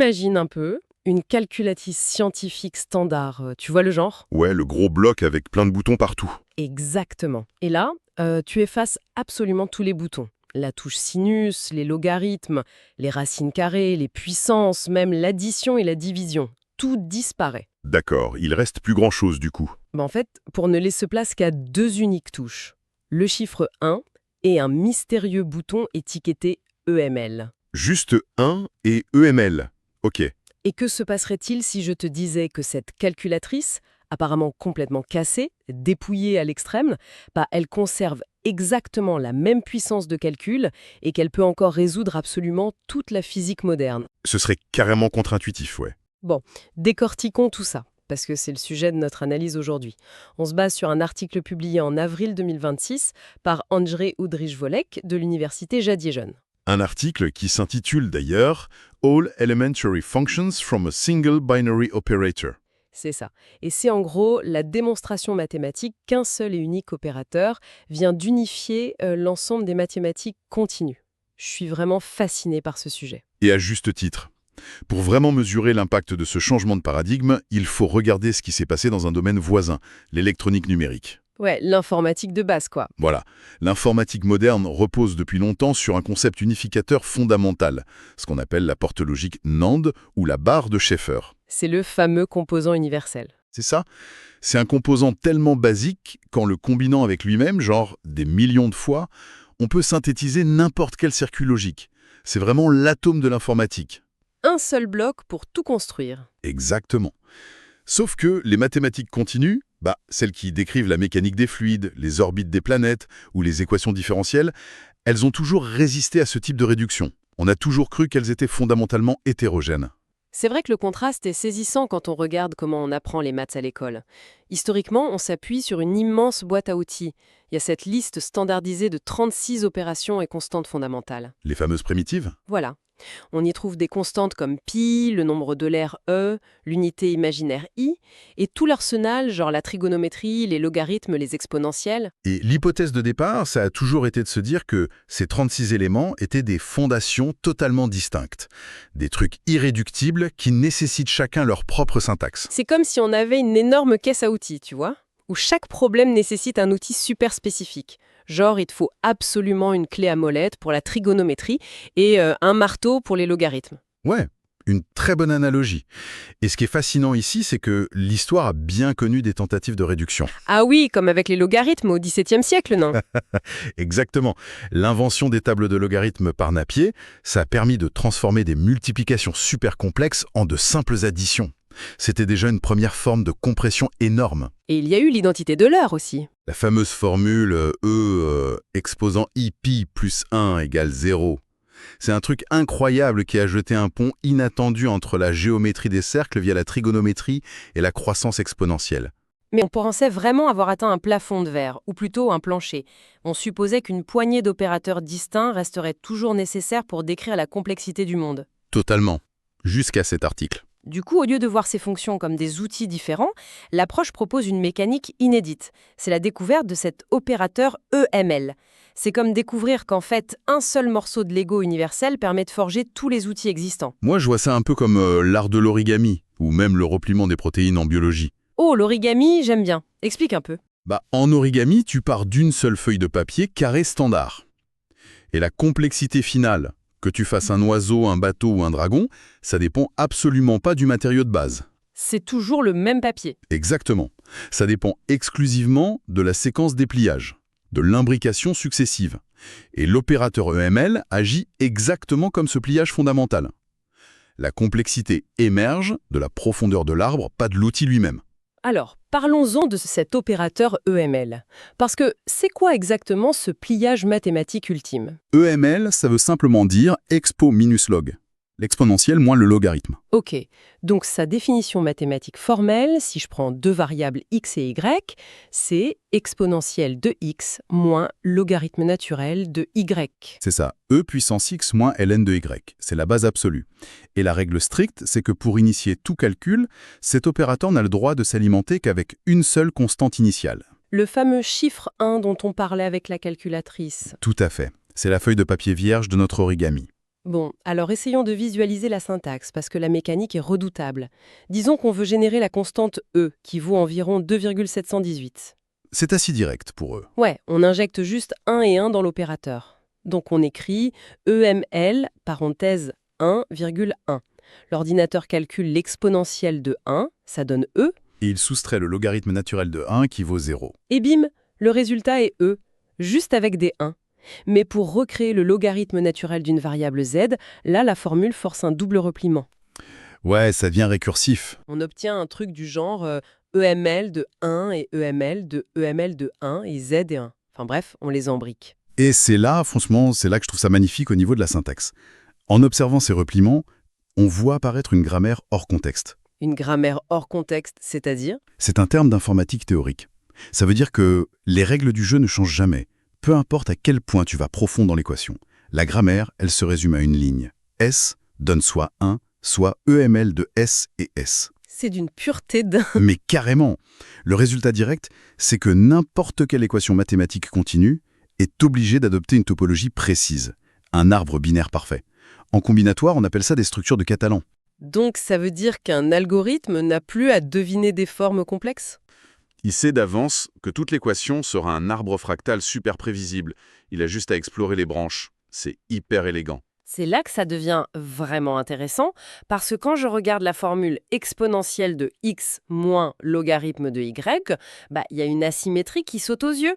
Imagine un peu une calculatrice scientifique standard, tu vois le genre? Ouais, le gros bloc avec plein de boutons partout. Exactement. Et là, tu effaces absolument tous les boutons. La touche sinus, les logarithmes, les racines carrées, les puissances, même l'addition et la division. Tout disparaît. D'accord, il reste plus grand-chose du coup. En fait, pour ne laisser place qu'à deux uniques touches. Le chiffre 1 et un mystérieux bouton étiqueté EML. Juste 1 et EML. Ok. Et que se passerait-il si je te disais que cette calculatrice, apparemment complètement cassée, dépouillée à l'extrême, elle conserve exactement la même puissance de calcul et qu'elle peut encore résoudre absolument toute la physique moderne. Ce serait carrément contre-intuitif, ouais. Bon, décortiquons tout ça, parce que c'est le sujet de notre analyse aujourd'hui. On se base sur un article publié en avril 2026 par Andrzej Udrich-Wolek de l'université Jadieżon. Un article qui s'intitule d'ailleurs All Elementary Functions from a Single Binary Operator. C'est ça. Et c'est en gros la démonstration mathématique qu'un seul et unique opérateur vient d'unifier l'ensemble des mathématiques continues. Je suis vraiment fascinée par ce sujet. Et à juste titre. Pour vraiment mesurer l'impact de ce changement de paradigme, il faut regarder ce qui s'est passé dans un domaine voisin, l'électronique numérique. Ouais, l'informatique de base, quoi. Voilà, l'informatique moderne repose depuis longtemps sur un concept unificateur fondamental, ce qu'on appelle la porte logique NAND ou la barre de Schaeffer. C'est le fameux composant universel. C'est ça? C'est un composant tellement basique qu'en le combinant avec lui-même, genre des millions de fois, on peut synthétiser n'importe quel circuit logique. C'est vraiment l'atome de l'informatique. Un seul bloc pour tout construire. Exactement. Sauf que les mathématiques continues, celles qui décrivent la mécanique des fluides, les orbites des planètes ou les équations différentielles, elles ont toujours résisté à ce type de réduction. On a toujours cru qu'elles étaient fondamentalement hétérogènes. C'est vrai que le contraste est saisissant quand on regarde comment on apprend les maths à l'école. Historiquement, on s'appuie sur une immense boîte à outils. Il y a cette liste standardisée de 36 opérations et constantes fondamentales. Les fameuses primitives? Voilà. On y trouve des constantes comme pi, le nombre de l'air e, l'unité imaginaire i, et tout l'arsenal, genre la trigonométrie, les logarithmes, les exponentielles. Et l'hypothèse de départ, ça a toujours été de se dire que ces 36 éléments étaient des fondations totalement distinctes. Des trucs irréductibles qui nécessitent chacun leur propre syntaxe. C'est comme si on avait une énorme caisse à outils, tu vois, où chaque problème nécessite un outil super spécifique. Genre, il te faut absolument une clé à molette pour la trigonométrie et un marteau pour les logarithmes. Ouais, une très bonne analogie. Et ce qui est fascinant ici, c'est que l'histoire a bien connu des tentatives de réduction. Ah oui, comme avec les logarithmes au XVIIe siècle, non? Exactement. L'invention des tables de logarithmes par Napier, ça a permis de transformer des multiplications super complexes en de simples additions. C'était déjà une première forme de compression énorme. Et il y a eu l'identité de l'heure aussi. La fameuse formule exposant i pi plus 1 égale 0. C'est un truc incroyable qui a jeté un pont inattendu entre la géométrie des cercles via la trigonométrie et la croissance exponentielle. Mais on pensait vraiment avoir atteint un plafond de verre, ou plutôt un plancher. On supposait qu'une poignée d'opérateurs distincts resterait toujours nécessaire pour décrire la complexité du monde. Totalement. Jusqu'à cet article. Du coup, au lieu de voir ces fonctions comme des outils différents, l'approche propose une mécanique inédite. C'est la découverte de cet opérateur EML. C'est comme découvrir qu'en fait, un seul morceau de Lego universel permet de forger tous les outils existants. Moi, je vois ça un peu comme l'art de l'origami, ou même le repliement des protéines en biologie. Oh, l'origami, j'aime bien. Explique un peu. En origami, tu pars d'une seule feuille de papier carré standard. Et la complexité finale, que tu fasses un oiseau, un bateau ou un dragon, ça dépend absolument pas du matériau de base. C'est toujours le même papier. Exactement. Ça dépend exclusivement de la séquence des pliages, de l'imbrication successive. Et l'opérateur EML agit exactement comme ce pliage fondamental. La complexité émerge de la profondeur de l'arbre, pas de l'outil lui-même. Alors, parlons-en de cet opérateur EML. Parce que c'est quoi exactement ce pliage mathématique ultime? EML, ça veut simplement dire expo minus log. L'exponentielle moins le logarithme. Ok, donc sa définition mathématique formelle, si je prends deux variables x et y, c'est exponentielle de x moins logarithme naturel de y. C'est ça, e puissance x moins ln de y. C'est la base absolue. Et la règle stricte, c'est que pour initier tout calcul, cet opérateur n'a le droit de s'alimenter qu'avec une seule constante initiale. Le fameux chiffre 1 dont on parlait avec la calculatrice. Tout à fait. C'est la feuille de papier vierge de notre origami. Bon, alors essayons de visualiser la syntaxe, parce que la mécanique est redoutable. Disons qu'on veut générer la constante E, qui vaut environ 2,718. C'est assez direct pour eux. Ouais, on injecte juste 1 et 1 dans l'opérateur. Donc on écrit EML, parenthèse 1,1. L'ordinateur calcule l'exponentielle de 1, ça donne E, Et il soustrait le logarithme naturel de 1 qui vaut 0. et bim, le résultat est E, juste avec des 1. Mais pour recréer le logarithme naturel d'une variable z, là la formule force un double repliement. Ouais, ça devient récursif. On obtient un truc du genre EML de 1 et EML de 1 et z et 1. Enfin bref, on les embrique. Et c'est là, franchement, c'est là que je trouve ça magnifique au niveau de la syntaxe. En observant ces repliements, on voit apparaître une grammaire hors contexte. Une grammaire hors contexte, c'est-à-dire? C'est un terme d'informatique théorique. Ça veut dire que les règles du jeu ne changent jamais, peu importe à quel point tu vas profond dans l'équation. La grammaire, elle se résume à une ligne. S donne soit 1, soit EML de S et S. C'est d'une pureté d'un... Mais carrément. Le résultat direct, c'est que n'importe quelle équation mathématique continue est obligée d'adopter une topologie précise, un arbre binaire parfait. En combinatoire, on appelle ça des structures de Catalan. Donc ça veut dire qu'un algorithme n'a plus à deviner des formes complexes? Il sait d'avance que toute l'équation sera un arbre fractal super prévisible. Il a juste à explorer les branches. C'est hyper élégant. C'est là que ça devient vraiment intéressant, parce que quand je regarde la formule exponentielle de x moins logarithme de y, il y a une asymétrie qui saute aux yeux.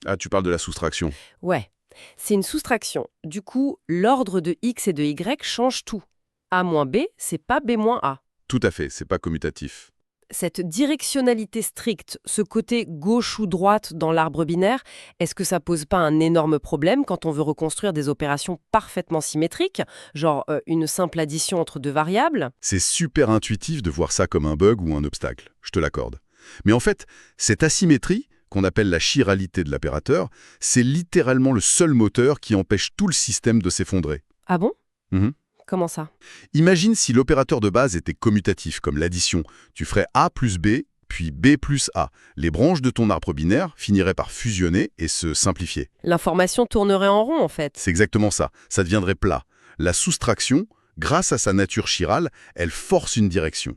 Ah, tu parles de la soustraction. Ouais, c'est une soustraction. Du coup, l'ordre de x et de y change tout. A moins b, c'est pas b moins a. Tout à fait, c'est pas commutatif. Cette directionnalité stricte, ce côté gauche ou droite dans l'arbre binaire, est-ce que ça pose pas un énorme problème quand on veut reconstruire des opérations parfaitement symétriques, genre une simple addition entre deux variables? C'est super intuitif de voir ça comme un bug ou un obstacle, je te l'accorde. Mais en fait, cette asymétrie, qu'on appelle la chiralité de l'opérateur, c'est littéralement le seul moteur qui empêche tout le système de s'effondrer. Ah bon? Mhm. Comment ça? Imagine si l'opérateur de base était commutatif, comme l'addition. Tu ferais A plus B, puis B plus A. Les branches de ton arbre binaire finiraient par fusionner et se simplifier. L'information tournerait en rond, en fait. C'est exactement ça, ça deviendrait plat. La soustraction, grâce à sa nature chirale, elle force une direction.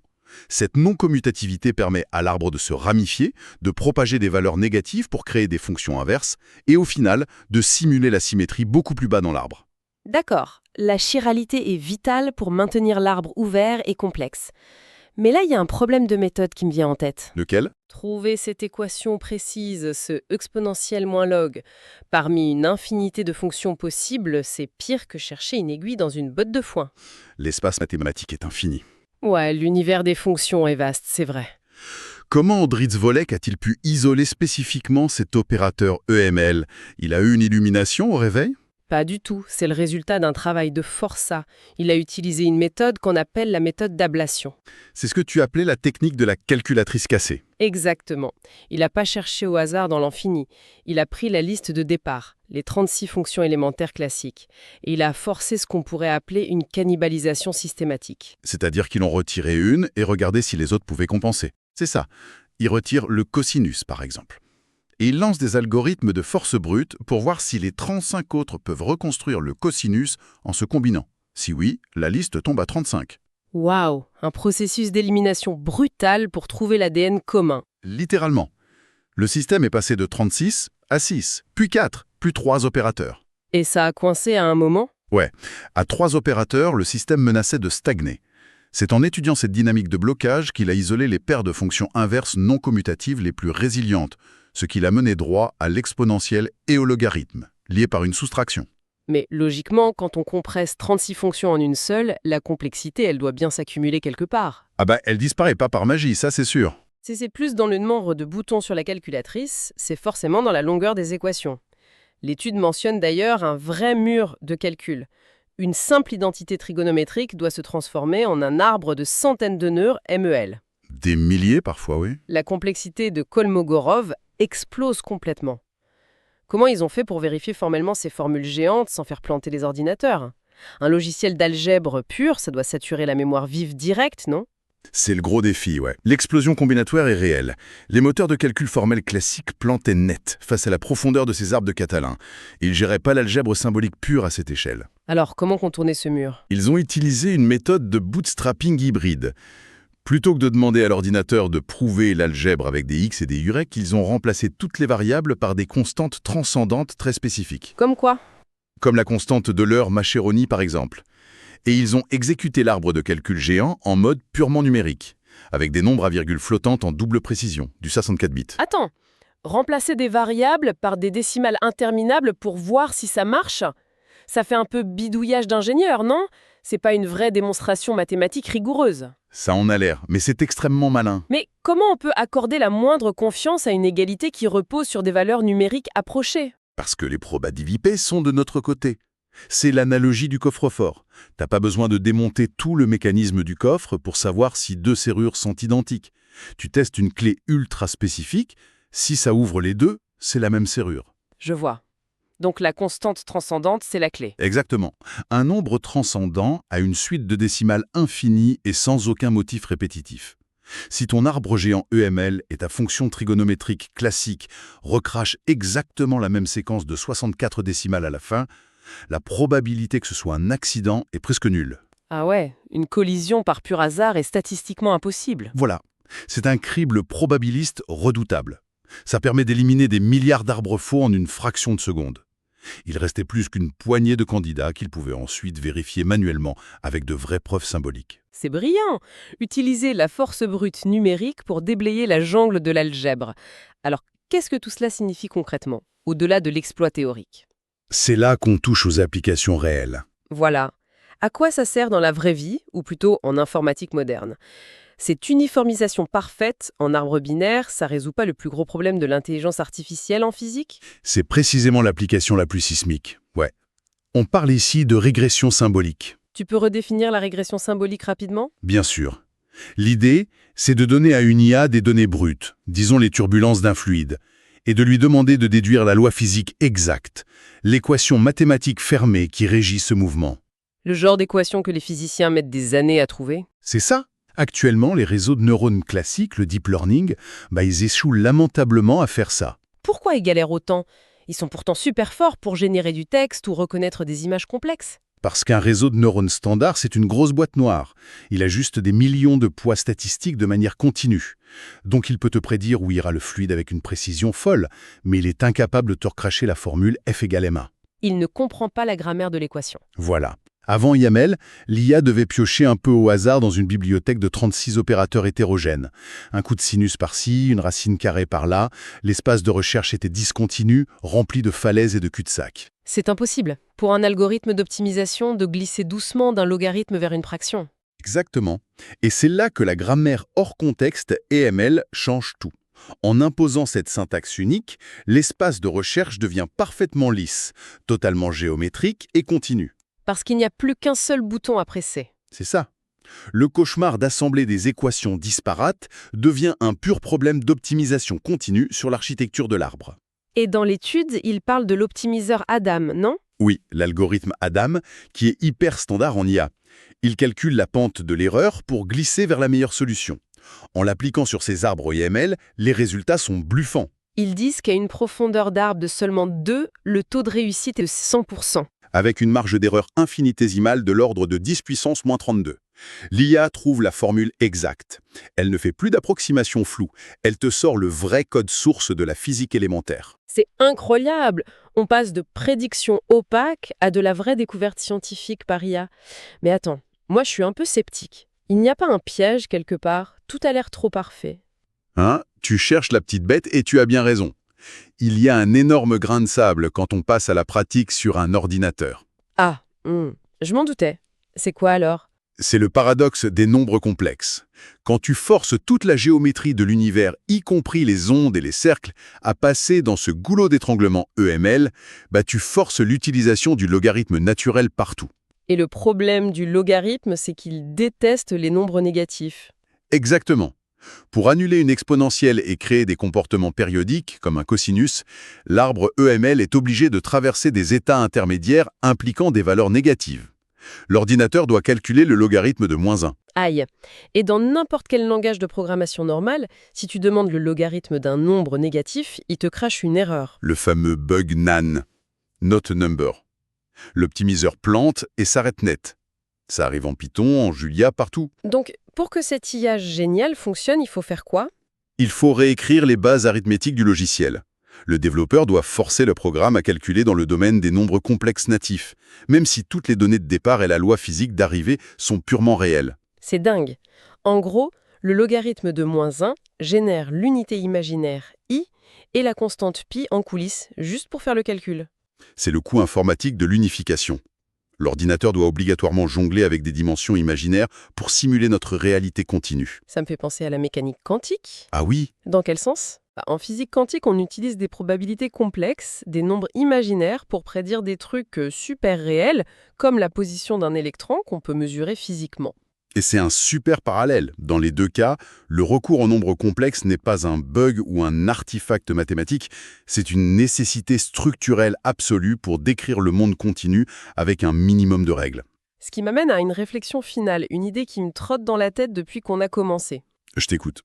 Cette non-commutativité permet à l'arbre de se ramifier, de propager des valeurs négatives pour créer des fonctions inverses, et au final, de simuler la symétrie beaucoup plus bas dans l'arbre. D'accord, la chiralité est vitale pour maintenir l'arbre ouvert et complexe. Mais là, il y a un problème de méthode qui me vient en tête. Lequel? Trouver cette équation précise, ce exponentiel moins log, parmi une infinité de fonctions possibles, c'est pire que chercher une aiguille dans une botte de foin. L'espace mathématique est infini. Ouais, l'univers des fonctions est vaste, c'est vrai. Comment Andritz Volek a-t-il pu isoler spécifiquement cet opérateur EML? Il a eu une illumination au réveil? Pas du tout, c'est le résultat d'un travail de forçat. Il a utilisé une méthode qu'on appelle la méthode d'ablation. C'est ce que tu appelais la technique de la calculatrice cassée. Exactement. Il n'a pas cherché au hasard dans l'infini. Il a pris la liste de départ, les 36 fonctions élémentaires classiques, et il a forcé ce qu'on pourrait appeler une cannibalisation systématique. C'est-à-dire qu'il en retirait une et regardait si les autres pouvaient compenser. C'est ça. Il retire le cosinus, par exemple. Et il lance des algorithmes de force brute pour voir si les 35 autres peuvent reconstruire le cosinus en se combinant. Si oui, la liste tombe à 35. Waouh, un processus d'élimination brutal pour trouver l'ADN commun. Littéralement. Le système est passé de 36 à 6, puis 4, puis 3 opérateurs. Et ça a coincé à un moment? Ouais, à 3 opérateurs, le système menaçait de stagner. C'est en étudiant cette dynamique de blocage qu'il a isolé les paires de fonctions inverses non commutatives les plus résilientes, ce qui l'a mené droit à l'exponentielle et au logarithme, liés par une soustraction. Mais logiquement, quand on compresse 36 fonctions en une seule, la complexité, elle doit bien s'accumuler quelque part. Ah bah, elle disparaît pas par magie, ça c'est sûr. Si c'est plus dans le nombre de boutons sur la calculatrice, c'est forcément dans la longueur des équations. L'étude mentionne d'ailleurs un vrai mur de calcul. Une simple identité trigonométrique doit se transformer en un arbre de centaines de nœuds MEL. Des milliers parfois, oui. La complexité de Kolmogorov explose complètement. Comment ils ont fait pour vérifier formellement ces formules géantes sans faire planter les ordinateurs? Un logiciel d'algèbre pur, ça doit saturer la mémoire vive directe, non? C'est le gros défi, ouais. L'explosion combinatoire est réelle. Les moteurs de calcul formel classiques plantaient net face à la profondeur de ces arbres de Catalan. Ils géraient pas l'algèbre symbolique pure à cette échelle. Alors, comment contourner ce mur? Ils ont utilisé une méthode de bootstrapping hybride. Plutôt que de demander à l'ordinateur de prouver l'algèbre avec des x et des y, ils ont remplacé toutes les variables par des constantes transcendantes très spécifiques, Comme quoi? comme la constante d'Euler-Mascheroni par exemple. Et ils ont exécuté l'arbre de calcul géant en mode purement numérique, avec des nombres à virgule flottantes en double précision, du 64 bits. Attends, remplacer des variables par des décimales interminables pour voir si ça marche? Ça fait un peu bidouillage d'ingénieur, non? C'est pas une vraie démonstration mathématique rigoureuse. Ça en a l'air, mais c'est extrêmement malin. Mais comment on peut accorder la moindre confiance à une égalité qui repose sur des valeurs numériques approchées? Parce que les probabilités sont de notre côté. C'est l'analogie du coffre-fort. T'as pas besoin de démonter tout le mécanisme du coffre pour savoir si deux serrures sont identiques. Tu testes une clé ultra spécifique. Si ça ouvre les deux, c'est la même serrure. Je vois. Donc la constante transcendante, c'est la clé. Exactement. Un nombre transcendant a une suite de décimales infinie et sans aucun motif répétitif. Si ton arbre géant EML et ta fonction trigonométrique classique recrachent exactement la même séquence de 64 décimales à la fin, la probabilité que ce soit un accident est presque nulle. Ah ouais, une collision par pur hasard est statistiquement impossible. Voilà. C'est un crible probabiliste redoutable. Ça permet d'éliminer des milliards d'arbres faux en une fraction de seconde. Il restait plus qu'une poignée de candidats qu'ils pouvaient ensuite vérifier manuellement avec de vraies preuves symboliques. C'est brillant! Utiliser la force brute numérique pour déblayer la jungle de l'algèbre. Alors, qu'est-ce que tout cela signifie concrètement, au-delà de l'exploit théorique? C'est là qu'on touche aux applications réelles. Voilà. À quoi ça sert dans la vraie vie, ou plutôt en informatique moderne? Cette uniformisation parfaite en arbre binaire, ça résout pas le plus gros problème de l'intelligence artificielle en physique? C'est précisément l'application la plus sismique. Ouais. On parle ici de régression symbolique. Tu peux redéfinir la régression symbolique rapidement? Bien sûr. L'idée, c'est de donner à une IA des données brutes, disons les turbulences d'un fluide, et de lui demander de déduire la loi physique exacte, l'équation mathématique fermée qui régit ce mouvement. Le genre d'équation que les physiciens mettent des années à trouver? C'est ça. Actuellement, les réseaux de neurones classiques, le deep learning, ils échouent lamentablement à faire ça. Pourquoi ils galèrent autant? Ils sont pourtant super forts pour générer du texte ou reconnaître des images complexes. Parce qu'un réseau de neurones standard, c'est une grosse boîte noire. Il ajuste des millions de poids statistiques de manière continue. Donc il peut te prédire où ira le fluide avec une précision folle, mais il est incapable de te recracher la formule F égale ma. Il ne comprend pas la grammaire de l'équation. Voilà. Avant YAML, l'IA devait piocher un peu au hasard dans une bibliothèque de 36 opérateurs hétérogènes. Un coup de sinus par-ci, une racine carrée par-là, l'espace de recherche était discontinu, rempli de falaises et de cul-de-sac. C'est impossible, pour un algorithme d'optimisation, de glisser doucement d'un logarithme vers une fraction. Exactement. Et c'est là que la grammaire hors contexte EML change tout. En imposant cette syntaxe unique, l'espace de recherche devient parfaitement lisse, totalement géométrique et continu. Parce qu'il n'y a plus qu'un seul bouton à presser. C'est ça. Le cauchemar d'assembler des équations disparates devient un pur problème d'optimisation continue sur l'architecture de l'arbre. Et dans l'étude, il parle de l'optimiseur Adam, non? Oui, l'algorithme Adam, qui est hyper standard en IA. Il calcule la pente de l'erreur pour glisser vers la meilleure solution. En l'appliquant sur ces arbres YAML, les résultats sont bluffants. Ils disent qu'à une profondeur d'arbre de seulement 2, le taux de réussite est de 100%. Avec une marge d'erreur infinitésimale de l'ordre de 10 puissance moins 32. L'IA trouve la formule exacte. Elle ne fait plus d'approximation floue. Elle te sort le vrai code source de la physique élémentaire. C'est incroyable! On passe de prédictions opaques à de la vraie découverte scientifique par IA. Mais attends, moi je suis un peu sceptique. Il n'y a pas un piège quelque part? Tout a l'air trop parfait. Hein? Tu cherches la petite bête et tu as bien raison. Il y a un énorme grain de sable quand on passe à la pratique sur un ordinateur. Ah, je m'en doutais. C'est quoi alors? C'est le paradoxe des nombres complexes. Quand tu forces toute la géométrie de l'univers, y compris les ondes et les cercles, à passer dans ce goulot d'étranglement EML, tu forces l'utilisation du logarithme naturel partout. Et le problème du logarithme, c'est qu'il déteste les nombres négatifs. Exactement. Pour annuler une exponentielle et créer des comportements périodiques, comme un cosinus, l'arbre EML est obligé de traverser des états intermédiaires impliquant des valeurs négatives. L'ordinateur doit calculer le logarithme de -1. Aïe. Et dans n'importe quel langage de programmation normal, si tu demandes le logarithme d'un nombre négatif, il te crache une erreur. Le fameux bug NaN, not a number. L'optimiseur plante et s'arrête net. Ça arrive en Python, en Julia, partout. Donc, pour que cette IA géniale fonctionne, il faut faire quoi? Il faut réécrire les bases arithmétiques du logiciel. Le développeur doit forcer le programme à calculer dans le domaine des nombres complexes natifs, même si toutes les données de départ et la loi physique d'arrivée sont purement réelles. C'est dingue. En gros, le logarithme de -1 génère l'unité imaginaire i et la constante pi en coulisses, juste pour faire le calcul. C'est le coût informatique de l'unification. L'ordinateur doit obligatoirement jongler avec des dimensions imaginaires pour simuler notre réalité continue. Ça me fait penser à la mécanique quantique. Ah oui, Dans quel sens? En physique quantique, on utilise des probabilités complexes, des nombres imaginaires pour prédire des trucs super réels, comme la position d'un électron qu'on peut mesurer physiquement. et c'est un super parallèle. Dans les deux cas, le recours aux nombres complexes n'est pas un bug ou un artefact mathématique, c'est une nécessité structurelle absolue pour décrire le monde continu avec un minimum de règles. Ce qui m'amène à une réflexion finale, une idée qui me trotte dans la tête depuis qu'on a commencé. Je t'écoute.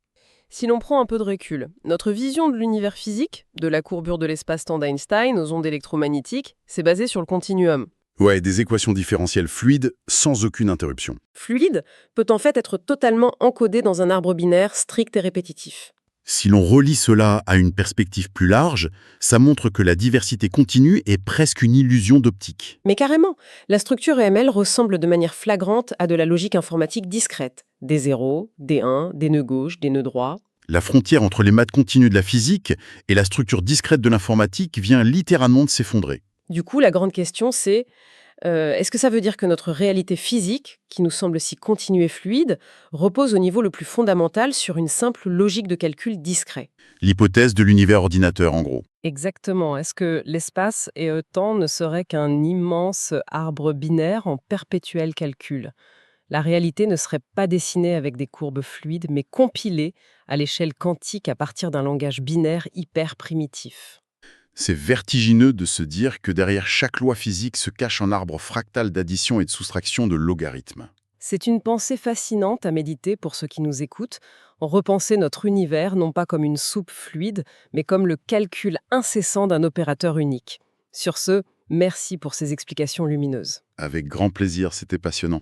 Si l'on prend un peu de recul, notre vision de l'univers physique, de la courbure de l'espace-temps d'Einstein aux ondes électromagnétiques, c'est basé sur le continuum. Ouais, des équations différentielles fluides sans aucune interruption. Fluide peut en fait être totalement encodé dans un arbre binaire strict et répétitif. Si l'on relie cela à une perspective plus large, ça montre que la diversité continue est presque une illusion d'optique. Mais carrément, la structure EML ressemble de manière flagrante à de la logique informatique discrète. Des zéros, des 1, des nœuds gauches, des nœuds droits. La frontière entre les maths continues de la physique et la structure discrète de l'informatique vient littéralement de s'effondrer. Du coup, la grande question c'est, est-ce que ça veut dire que notre réalité physique, qui nous semble si continue et fluide, repose au niveau le plus fondamental sur une simple logique de calcul discret? L'hypothèse de l'univers ordinateur, en gros. Exactement. Est-ce que l'espace et le temps ne seraient qu'un immense arbre binaire en perpétuel calcul? La réalité ne serait pas dessinée avec des courbes fluides, mais compilée à l'échelle quantique à partir d'un langage binaire hyper primitif. C'est vertigineux de se dire que derrière chaque loi physique se cache un arbre fractal d'addition et de soustraction de logarithmes. C'est une pensée fascinante à méditer pour ceux qui nous écoutent, repenser notre univers non pas comme une soupe fluide, mais comme le calcul incessant d'un opérateur unique. Sur ce, merci pour ces explications lumineuses. Avec grand plaisir, c'était passionnant.